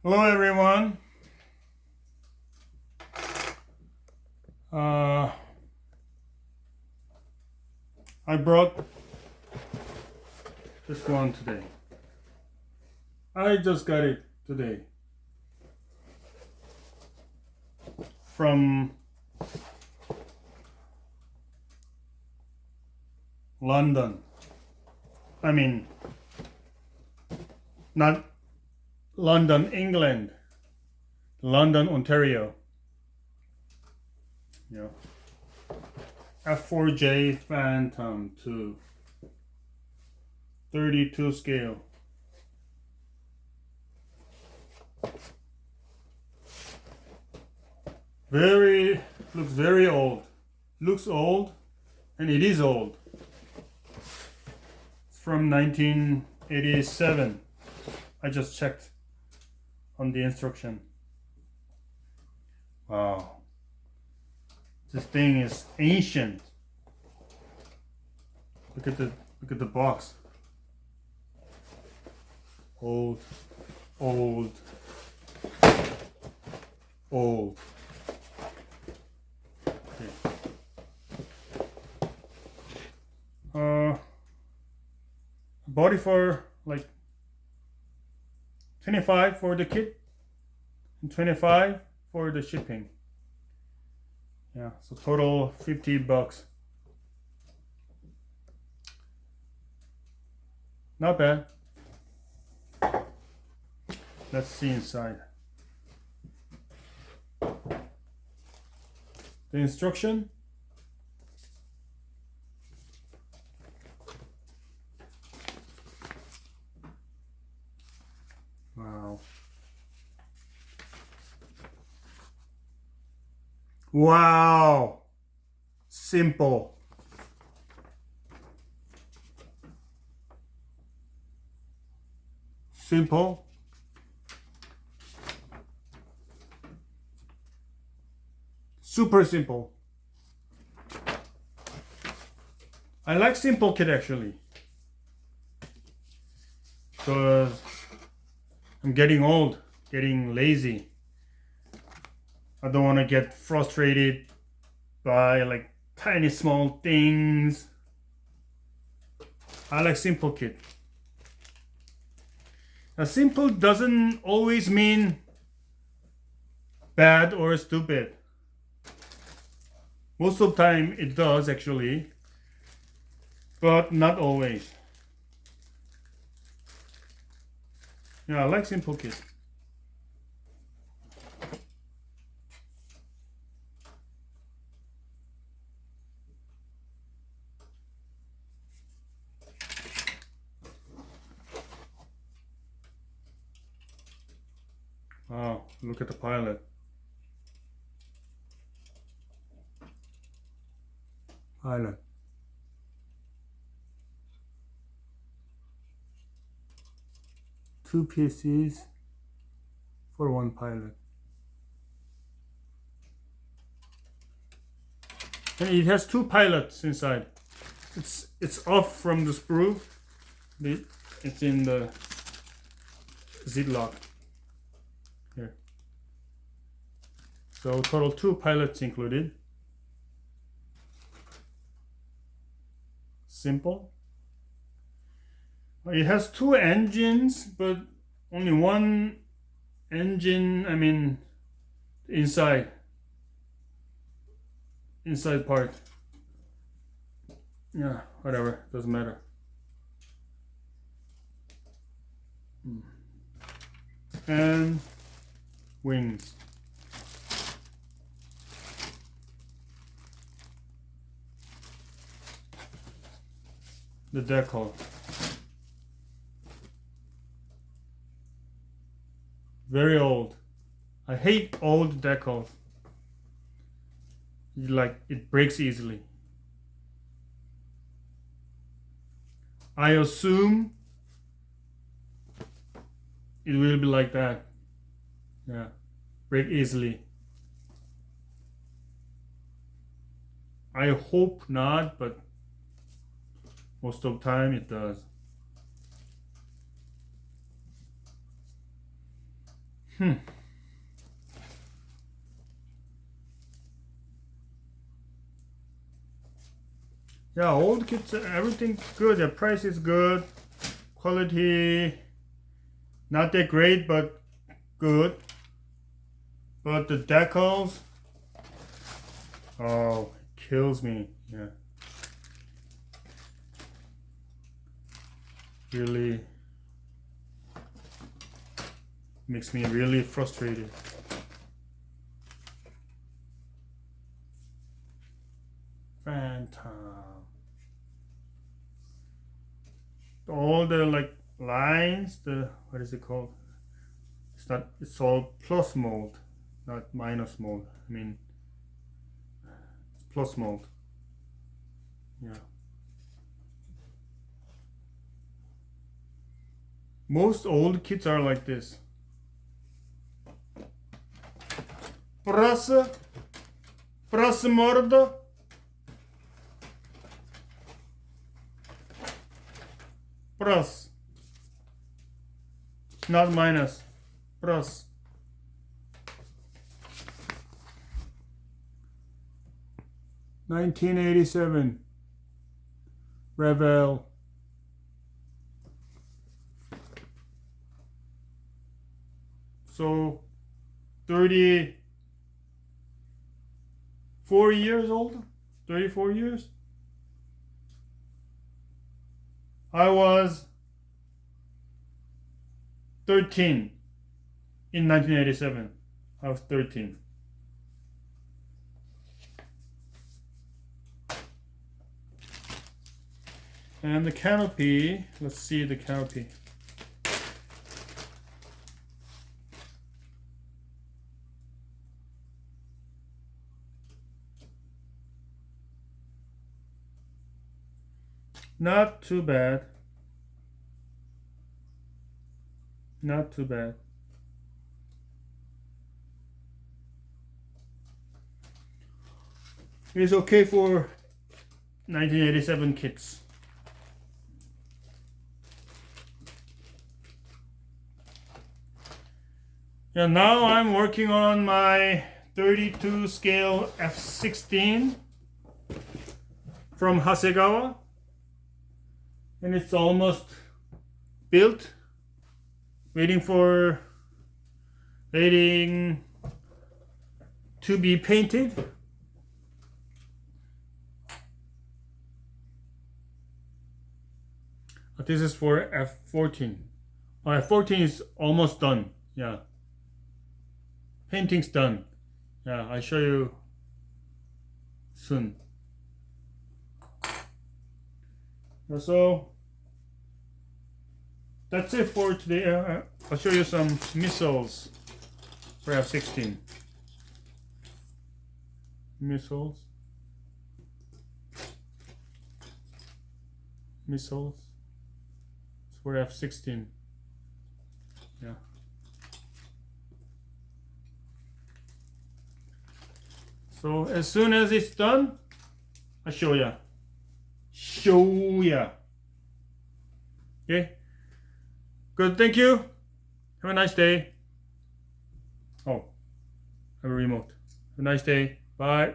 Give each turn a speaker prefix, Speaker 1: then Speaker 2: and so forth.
Speaker 1: Hello everyone. Uh, I brought this one today. I just got it today from London. I mean, not London, England. London, Ontario. Yeah. F-4J Phantom 2. 32 scale. Looks very old. Looks old, and it is old. It's from 1987. I just checked on the instruction. Wow. This thing is ancient. Look at the box. Old. Okay. Bought it for like 25 for the kit and 25 for the shipping. Yeah, so total $50. Not bad. Let's see inside. The instruction. Wow. Wow. Simple. Simple. Super simple. I like simple kit actually, because I'm getting old, getting lazy. I don't want to get frustrated by like tiny small things. I like simple kit. Now simple doesn't always mean bad or stupid. Most of the time it does actually, but not always. Yeah, I like simple kit. Wow, look at the pilot. Pilot. Two PCs for one pilot. And it has two pilots inside. It's off from the sprue. It's in the ziplock here. So total two pilots included. Simple. It has two engines, but only one engine, I mean inside part. Yeah, whatever, doesn't matter. And wings. The decal. Very old. I hate old decals. Like it breaks easily. I assume it will be like that. Yeah, break easily. I hope not, but most of the time it does. Yeah, old kits, everything good. The price is good. Quality, not that great, but good. But the decals, oh, it kills me. Yeah. Really makes me really frustrated. Phantom. All the like lines, the what is it called? It's all plus mold, not minus mold. I mean, it's plus mold. Yeah. Most old kits are like this. Prasa mordo. Plus, not minus, plus. $1987, Revell. So, 34 years old, 34 years. I was 13 in 1987. I was 13. And the canopy, let's see the canopy. Not too bad. Not too bad. It's okay for 1987 kits. And now I'm working on my 32 scale F-16 from Hasegawa. And it's almost built, waiting to be painted. But this is for F-14. F-14 is almost done. Yeah, painting's done. Yeah, I'll show you soon. So that's it for today. I'll show you some missiles for F-16. Missiles. It's for F-16. Yeah. So as soon as it's done, I'll show ya. Okay. Good. Thank you. Have a nice day. Oh, I have a remote. Have a nice day. Bye.